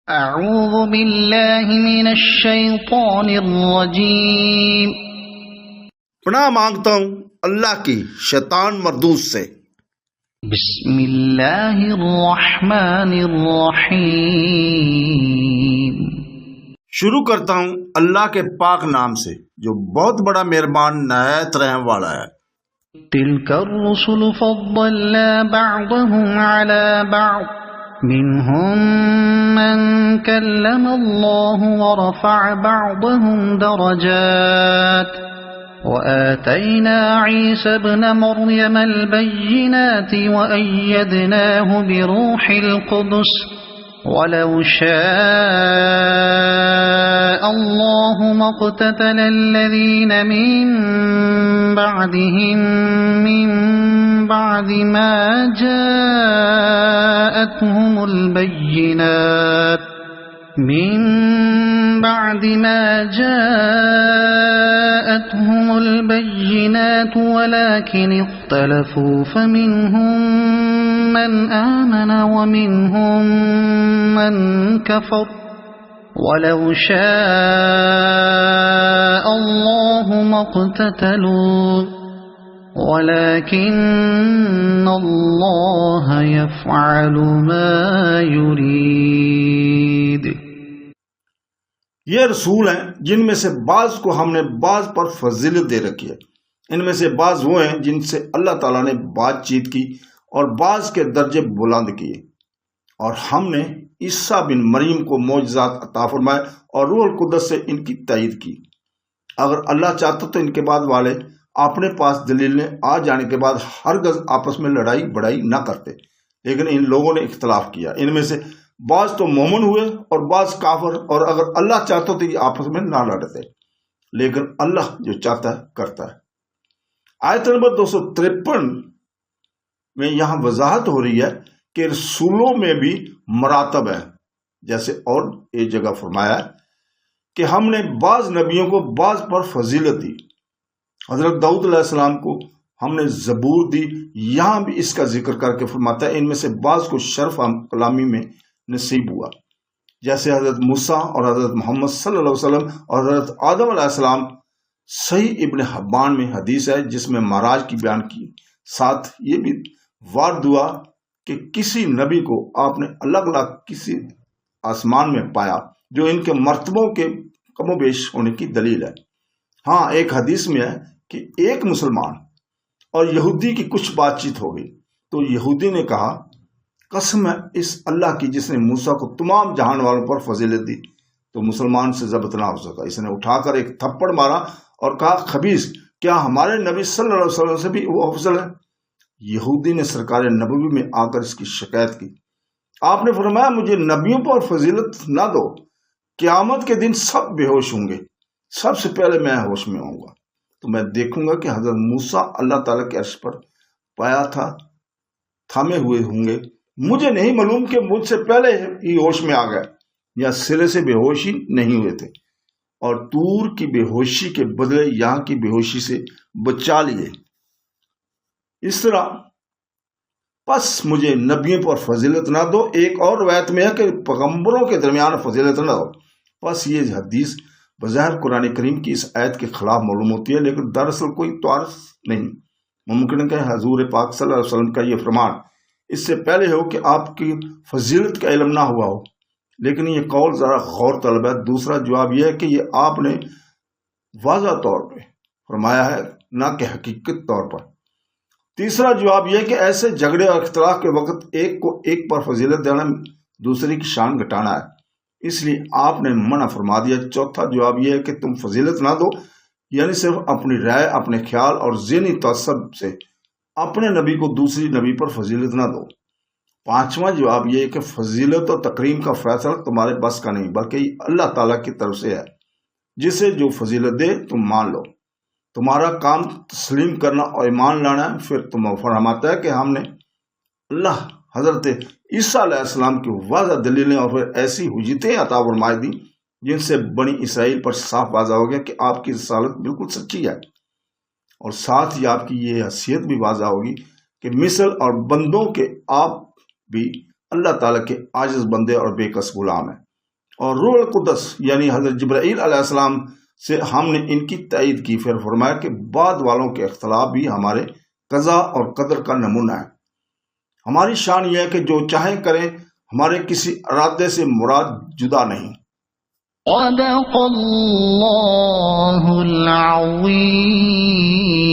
اعوذ باللہ من الشیطان الرجیم۔ پناہ مانگتا ہوں اللہ کی شیطان مردود سے۔ بسم اللہ الرحمن الرحیم۔ شروع کرتا ہوں اللہ کے پاک نام سے جو بہت بڑا مہربان نہایت رحم والا ہے۔ تلک الرسل فضلنا بعضهم على بعض منهم من كلم الله ورفع بعضهم درجات وآتينا عيسى ابن مريم البينات وأيدناه بروح القدس ولو شاء الله ما اقتتل الذين من بعدهم من بعد ما جاءتهم البينات ولكن اختلفوا فمنهم من آمن ومنهم من كفر ولو شاء الله ما اقتتلوا وَلَكِنَّ اللَّهَ يَفْعَلُ مَا يُرِيدُ۔ یہ رسول ہیں جن میں سے بعض کو ہم نے بعض پر فضیلت دے رکھی ہے۔ ان میں سے بعض وہ ہیں جن سے اللہ تعالیٰ نے بات چیت کی اور بعض کے درجے بلند کیے، اور ہم نے عیسیٰ بن مریم کو معجزات عطا فرمائے اور روح القدس سے ان کی تائید کی۔ اگر اللہ چاہتا تو ان کے بعد والے اپنے پاس دلیلیں آ جانے کے بعد ہرگز آپس میں لڑائی بڑائی نہ کرتے، لیکن ان لوگوں نے اختلاف کیا۔ ان میں سے بعض تو مومن ہوئے اور بعض کافر، اور اگر اللہ چاہتا تو یہ آپس میں نہ لڑتے، لیکن اللہ جو چاہتا ہے کرتا ہے۔ آیت نمبر 253 میں یہاں وضاحت ہو رہی ہے کہ رسولوں میں بھی مراتب ہیں، جیسے اور ایک جگہ فرمایا ہے کہ ہم نے بعض نبیوں کو بعض پر فضیلت دی۔ حضرت داؤد علیہ السلام کو ہم نے زبور دی، یہاں بھی اس کا ذکر کر کے فرماتا ہے ان میں سے بعض کو شرف کلامی میں نصیب ہوا، جیسے حضرت موسیٰ اور حضرت محمد صلی اللہ علیہ وسلم اور حضرت آدم علیہ السلام۔ صحیح ابن حبان میں حدیث ہے جس میں معراج کی بیان کی، ساتھ یہ بھی وارد ہوا کہ کسی نبی کو آپ نے الگ الگ کسی آسمان میں پایا جو ان کے مرتبوں کے کم و بیش ہونے کی دلیل ہے۔ ہاں، ایک حدیث میں ہے کہ ایک مسلمان اور یہودی کی کچھ بات چیت ہو گئی تو یہودی نے کہا، قسم ہے اس اللہ کی جس نے موسیٰ کو تمام جہان والوں پر فضیلت دی، تو مسلمان سے ضبط نہ ہو سکا۔ اس نے اٹھا کر ایک تھپڑ مارا اور کہا، خبیث، کیا ہمارے نبی صلی اللہ علیہ وسلم سے بھی وہ افضل ہے؟ یہودی نے سرکار نبوی میں آ کر اس کی شکایت کی۔ آپ نے فرمایا، مجھے نبیوں پر فضیلت نہ دو، قیامت کے دن سب بے ہوش ہوں گے، سب سے پہلے میں ہوش میں آؤں گا، تو میں دیکھوں گا کہ حضرت موسیٰ اللہ تعالیٰ کے عرش پر پایا تھا تھامے ہوئے ہوں گے۔ مجھے نہیں معلوم کہ مجھ سے پہلے ہی ہوش میں آ گئے یا سرے سے بے ہوشی نہیں ہوئے تھے، اور طور کی بے ہوشی کے بدلے یہاں کی بے ہوشی سے بچا لیے۔ اس طرح پس مجھے نبیوں پر فضیلت نہ دو۔ ایک اور روایت میں ہے کہ پیغمبروں کے درمیان فضیلت نہ دو۔ پس یہ حدیث بظاہر قرآن کریم کی اس آیت کے خلاف معلوم ہوتی ہے، لیکن دراصل کوئی تعارض نہیں۔ ممکن ہے کہ حضور پاک صلی اللہ علیہ وسلم کا یہ فرمان اس سے پہلے ہو کہ آپ کی فضیلت کا علم نہ ہوا ہو، لیکن یہ قول ذرا غور طلب ہے۔ دوسرا جواب یہ ہے کہ یہ آپ نے واضح طور پہ فرمایا ہے، نہ کہ حقیقت طور پر۔ تیسرا جواب یہ ہے کہ ایسے جھگڑے اور اختلاف کے وقت ایک کو ایک پر فضیلت دینا دوسرے کی شان گھٹانا ہے، اس لیے آپ نے منع فرما دیا۔ چوتھا جواب یہ ہے کہ تم فضیلت نہ دو، یعنی صرف اپنی رائے، اپنے خیال اور ذہنی تعصب سے اپنے نبی کو دوسری نبی پر فضیلت نہ دو۔ پانچواں جواب یہ ہے کہ فضیلت و تکریم کا فیصلہ تمہارے بس کا نہیں، بلکہ اللہ تعالیٰ کی طرف سے ہے۔ جسے جو فضیلت دے تم مان لو، تمہارا کام تسلیم کرنا اور ایمان لانا ہے۔ پھر تم فرماتا ہے کہ ہم نے اللہ حضرت عیسیٰ علیہ السلام کی واضح دلیلیں اور پھر ایسی حجتیں عطا فرمائی دی جن سے بنی اسرائیل پر صاف واضح ہو گیا کہ آپ کی رسالت بالکل سچی ہے، اور ساتھ ہی آپ کی یہ حیثیت بھی واضح ہوگی کہ مثل اور بندوں کے آپ بھی اللہ تعالیٰ کے عاجز بندے اور بے کس غلام ہیں۔ اور روح القدس یعنی حضرت جبرائیل علیہ السلام سے ہم نے ان کی تائید کی۔ پھر فرمایا کہ بعد والوں کے اختلاف بھی ہمارے قضا اور قدر کا نمونہ ہے۔ ہماری شان یہ ہے کہ جو چاہیں کریں، ہمارے کسی ارادے سے مراد جدا نہیں۔ صدق اللہ العظیم۔